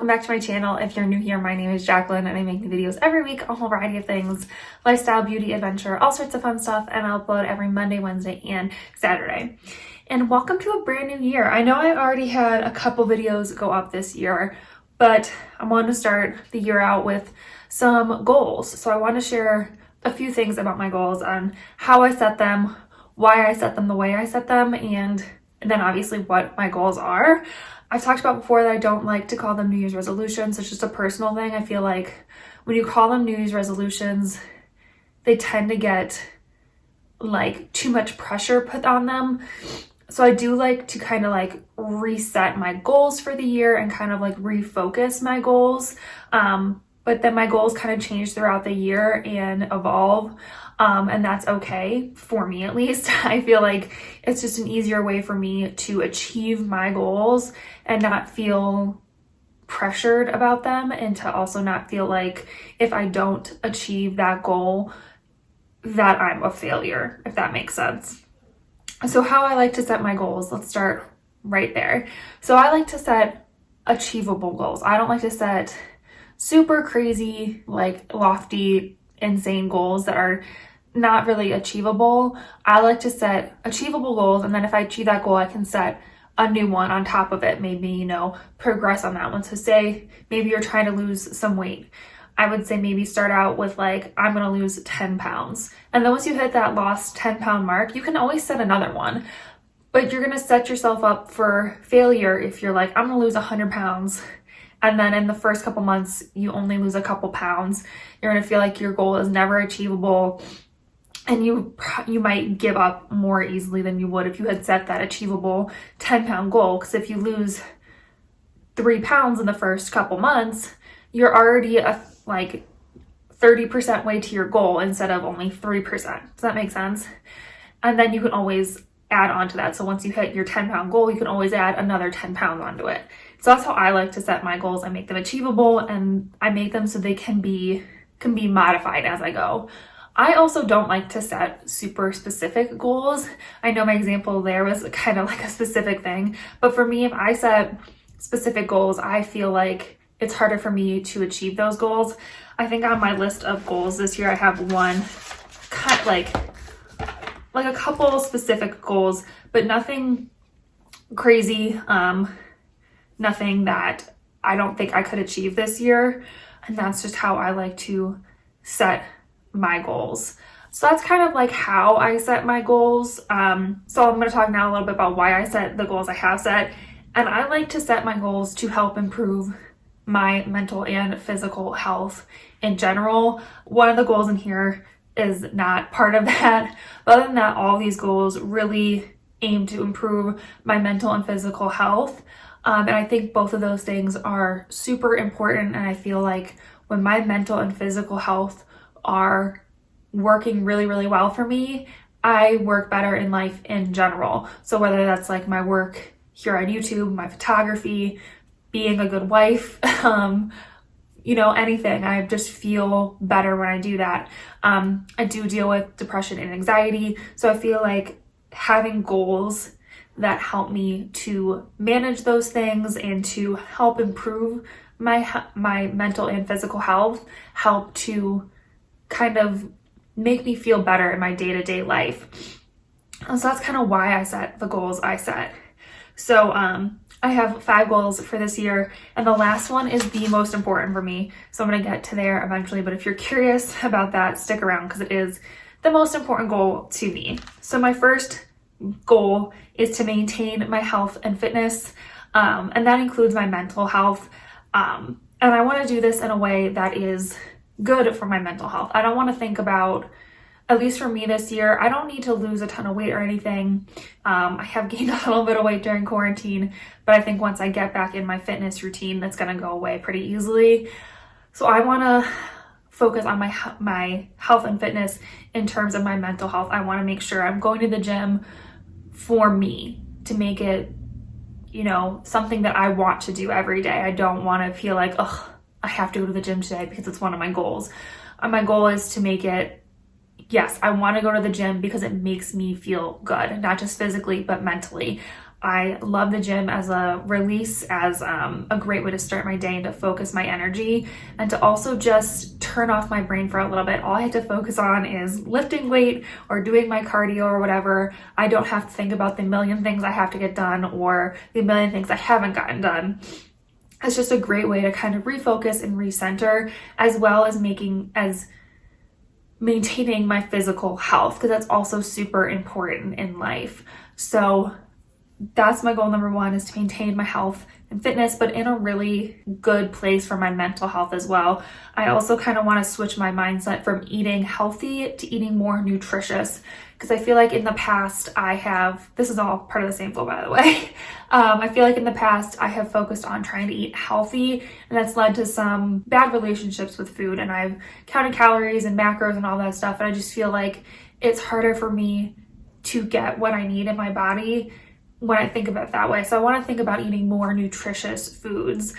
welcome back to my channel. If you're new here, my name is Jacqueline and I make new videos every week on a whole variety of things, lifestyle, beauty, adventure, all sorts of fun stuff, and I'll upload every Monday, Wednesday, and Saturday. And welcome to a brand new year. I know I already had a couple videos go up this year, but I wanted to start the year out with some goals. So I want to share a few things about my goals on how I set them, why I set them the way I set them, and then obviously what my goals are. I've talked about before that I don't like to call them New Year's resolutions. It's just a personal thing. I feel like when you call them New Year's resolutions, they tend to get like too much pressure put on them. So I do like to kind of like reset my goals for the year and kind of like refocus my goals. But then my goals kind of change throughout the year and evolve. And that's okay for me, at least. I feel like it's just an easier way for me to achieve my goals and not feel pressured about them, and to also not feel like if I don't achieve that goal that I'm a failure, if that makes sense. So how I like to set my goals, let's start right there. So I like to set achievable goals. I don't like to set super crazy, like lofty, insane goals that are not really achievable. I like to set achievable goals, and then if I achieve that goal, I can set a new one on top of it, maybe, progress on that one. So say maybe you're trying to lose some weight. I would say maybe start out with like, I'm going to lose 10 pounds. And then once you hit that lost 10-pound mark, you can always set another one. But you're going to set yourself up for failure if you're like, I'm going to lose 100 pounds. And then in the first couple months, you only lose a couple pounds. You're going to feel like your goal is never achievable. And you might give up more easily than you would if you had set that achievable 10-pound goal. Because if you lose 3 pounds in the first couple months, you're already like 30% way to your goal instead of only 3%. Does that make sense? And then you can always add on to that. So once you hit your 10-pound goal, you can always add another 10 pounds onto it. So that's how I like to set my goals. I make them achievable, and I make them so they can be modified as I go. I also don't like to set super specific goals. I know my example there was kind of like a specific thing, but for me, if I set specific goals, I feel like it's harder for me to achieve those goals. I think on my list of goals this year, I have one kind of like a couple specific goals, but nothing crazy, nothing that I don't think I could achieve this year. And that's just how I like to set my goals. So that's kind of like how I set my goals. So I'm going to talk now a little bit about why I set the goals I have set. And I like to set my goals to help improve my mental and physical health in general. One of the goals in here is not part of that. But other than that, all these goals really aim to improve my mental and physical health. And I think both of those things are super important. And I feel like when my mental and physical health are working really, really well for me, I work better in life in general. So whether that's like my work here on YouTube, my photography, being a good wife, anything, I just feel better when I do that. I do deal with depression and anxiety. So I feel like having goals that help me to manage those things and to help improve my mental and physical health help to kind of make me feel better in my day-to-day life. And so that's kind of why I set the goals I set. So I have 5 goals for this year, and the last one is the most important for me. So I'm going to get to there eventually, but if you're curious about that, stick around because it is the most important goal to me. So my first goal is to maintain my health and fitness, and that includes my mental health. And I want to do this in a way that is good for my mental health. I don't want to think about, at least for me this year, I don't need to lose a ton of weight or anything. I have gained a little bit of weight during quarantine, but I think once I get back in my fitness routine, that's going to go away pretty easily. So I want to focus on my health and fitness in terms of my mental health. I want to make sure I'm going to the gym for me, to make it, something that I want to do every day. I don't want to feel like, I have to go to the gym today because it's one of my goals. My goal is to make it, yes, I want to go to the gym because it makes me feel good, not just physically, but mentally. I love the gym as a release, as a great way to start my day and to focus my energy and to also just turn off my brain for a little bit. All I have to focus on is lifting weight or doing my cardio or whatever. I don't have to think about the million things I have to get done or the million things I haven't gotten done. It's just a great way to kind of refocus and recenter, as well as maintaining my physical health, because that's also super important in life. So that's my goal number one, is to maintain my health and fitness, but in a really good place for my mental health as well. I also kind of want to switch my mindset from eating healthy to eating more nutritious, because I feel like in the past this is all part of the same goal, by the way. I feel like in the past I have focused on trying to eat healthy, and that's led to some bad relationships with food, and I've counted calories and macros and all that stuff, and I just feel like it's harder for me to get what I need in my body when I think about it that way. So I want to think about eating more nutritious foods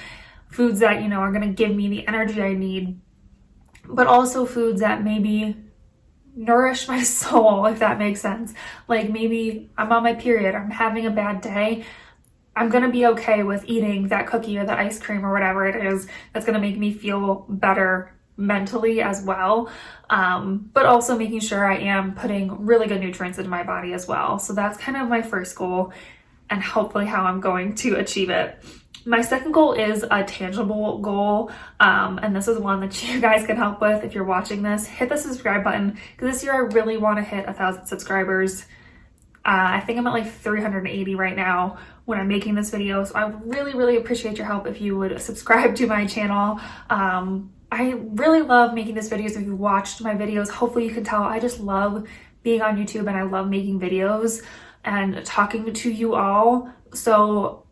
that, are going to give me the energy I need, but also foods that maybe nourish my soul, if that makes sense. Like maybe I'm on my period, I'm having a bad day, I'm going to be okay with eating that cookie or the ice cream or whatever it is that's going to make me feel better mentally as well, but also making sure I am putting really good nutrients into my body as well. So that's kind of my first goal, and hopefully how I'm going to achieve it. My second goal is a tangible goal, and this is one that you guys can help with. If you're watching this, hit the subscribe button, because this year I really want to hit 1,000 subscribers. I think I'm at like 380 right now when I'm making this video, so I would really, really appreciate your help if you would subscribe to my channel. I really love making these videos. If you watched my videos, hopefully you can tell I just love being on YouTube, and I love making videos and talking to you all. So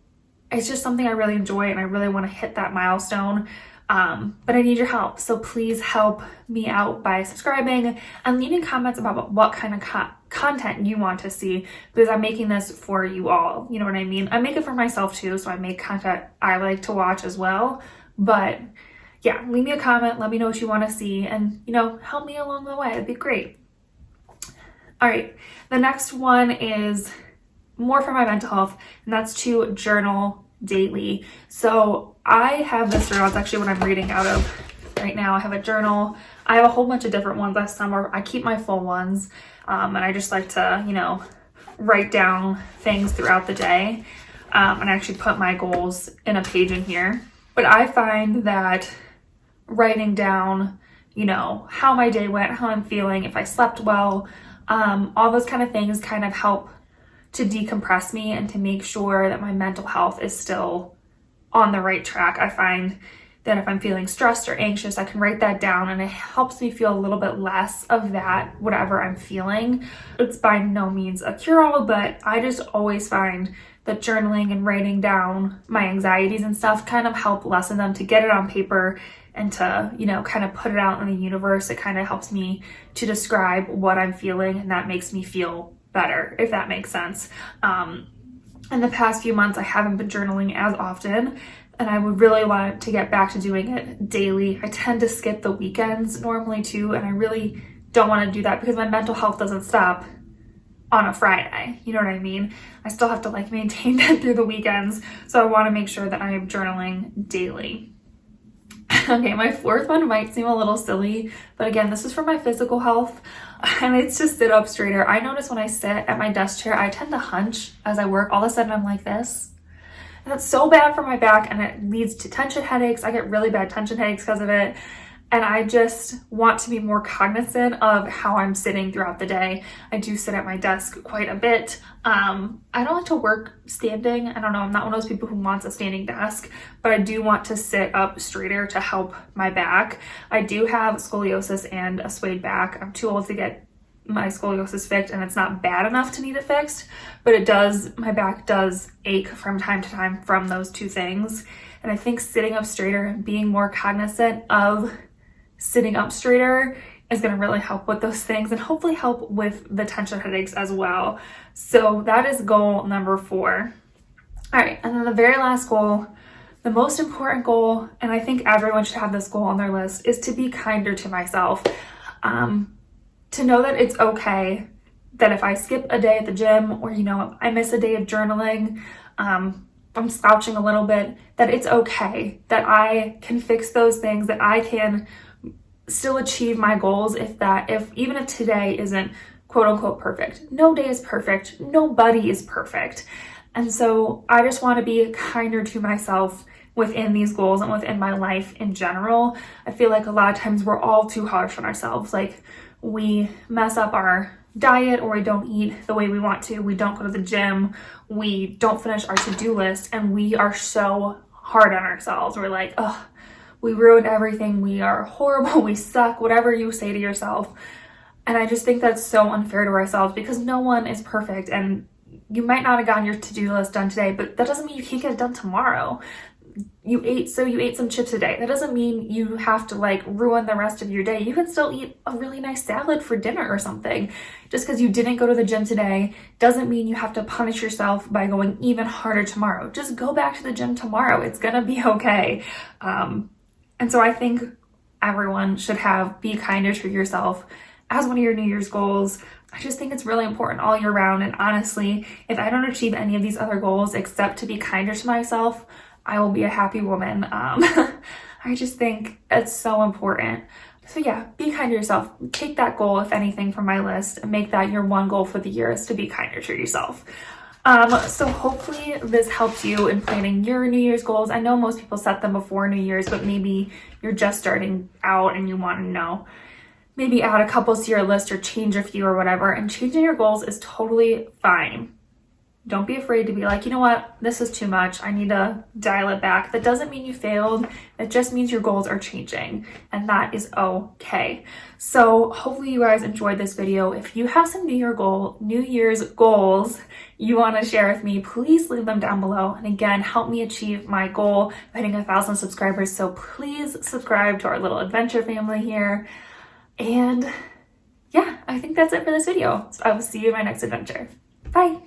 it's just something I really enjoy, and I really want to hit that milestone. But I need your help. So please help me out by subscribing and leaving comments about what kind of content you want to see, because I'm making this for you all. You know what I mean? I make it for myself too, so I make content I like to watch as well. But yeah, leave me a comment, let me know what you want to see, and help me along the way. It'd be great. All right, the next one is more for my mental health, and that's to journal daily. So I have this journal. It's actually what I'm reading out of right now. I have a journal. I have a whole bunch of different ones. I keep my full ones, and I just like to, write down things throughout the day, and I actually put my goals in a page in here. But I find that writing down, how my day went, how I'm feeling, if I slept well, all those kind of things kind of help to decompress me and to make sure that my mental health is still on the right track. I find that if I'm feeling stressed or anxious, I can write that down, and it helps me feel a little bit less of that, whatever I'm feeling. It's by no means a cure-all, but I just always find that journaling and writing down my anxieties and stuff kind of help lessen them, to get it on paper and to, kind of put it out in the universe. It kind of helps me to describe what I'm feeling, and that makes me feel better, if that makes sense. In the past few months, I haven't been journaling as often, and I would really want to get back to doing it daily. I tend to skip the weekends normally too, and I really don't want to do that because my mental health doesn't stop on a Friday. You know what I mean? I still have to maintain that through the weekends. So I want to make sure that I am journaling daily. Okay, my fourth one might seem a little silly, but again, this is for my physical health, and it's to sit up straighter. I notice when I sit at my desk chair, I tend to hunch as I work. All of a sudden I'm like this, and that's so bad for my back, and it leads to tension headaches. I get really bad tension headaches because of it. And I just want to be more cognizant of how I'm sitting throughout the day. I do sit at my desk quite a bit. I don't like to work standing. I don't know, I'm not one of those people who wants a standing desk, but I do want to sit up straighter to help my back. I do have scoliosis and a swayed back. I'm too old to get my scoliosis fixed, and it's not bad enough to need it fixed, but my back does ache from time to time from those two things. And I think sitting up straighter and being more cognizant of sitting up straighter is going to really help with those things, and hopefully help with the tension headaches as well. So that is goal number 4. All right, and then the very last goal, the most important goal, and I think everyone should have this goal on their list, is to be kinder to myself. To know that it's okay that if I skip a day at the gym, or, you know, I miss a day of journaling, I'm slouching a little bit, that it's okay, that I can fix those things, that I can still achieve my goals even if today isn't quote unquote perfect. No day is perfect. Nobody is perfect. And so I just want to be kinder to myself within these goals and within my life in general. I feel like a lot of times we're all too harsh on ourselves. Like, we mess up our diet, or we don't eat the way we want to, we don't go to the gym, we don't finish our to-do list, and we are so hard on ourselves. We're like, oh, we ruined everything, we are horrible, we suck, whatever you say to yourself. And I just think that's so unfair to ourselves, because no one is perfect, and you might not have gotten your to-do list done today, but that doesn't mean you can't get it done tomorrow. You ate some chips a day. That doesn't mean you have to like ruin the rest of your day. You can still eat a really nice salad for dinner or something. Just because you didn't go to the gym today doesn't mean you have to punish yourself by going even harder tomorrow. Just go back to the gym tomorrow. It's gonna be okay. And so I think everyone should be kinder to yourself as one of your New Year's goals. I just think it's really important all year round. And honestly, if I don't achieve any of these other goals except to be kinder to myself, I will be a happy woman. I just think it's so important. So yeah, be kind to yourself. Take that goal, if anything, from my list, and make that your one goal for the year, is to be kinder to yourself. So hopefully this helps you in planning your New Year's goals. I know most people set them before New Year's, but maybe you're just starting out and you want to know. Maybe add a couple to your list or change a few or whatever. And changing your goals is totally fine. Don't be afraid to be like, you know what, this is too much, I need to dial it back. That doesn't mean you failed. It just means your goals are changing, and that is okay. So hopefully you guys enjoyed this video. If you have some New Year's goals you want to share with me, please leave them down below. And again, help me achieve my goal of hitting 1,000 subscribers. So please subscribe to our little adventure family here. And yeah, I think that's it for this video. So I will see you in my next adventure. Bye.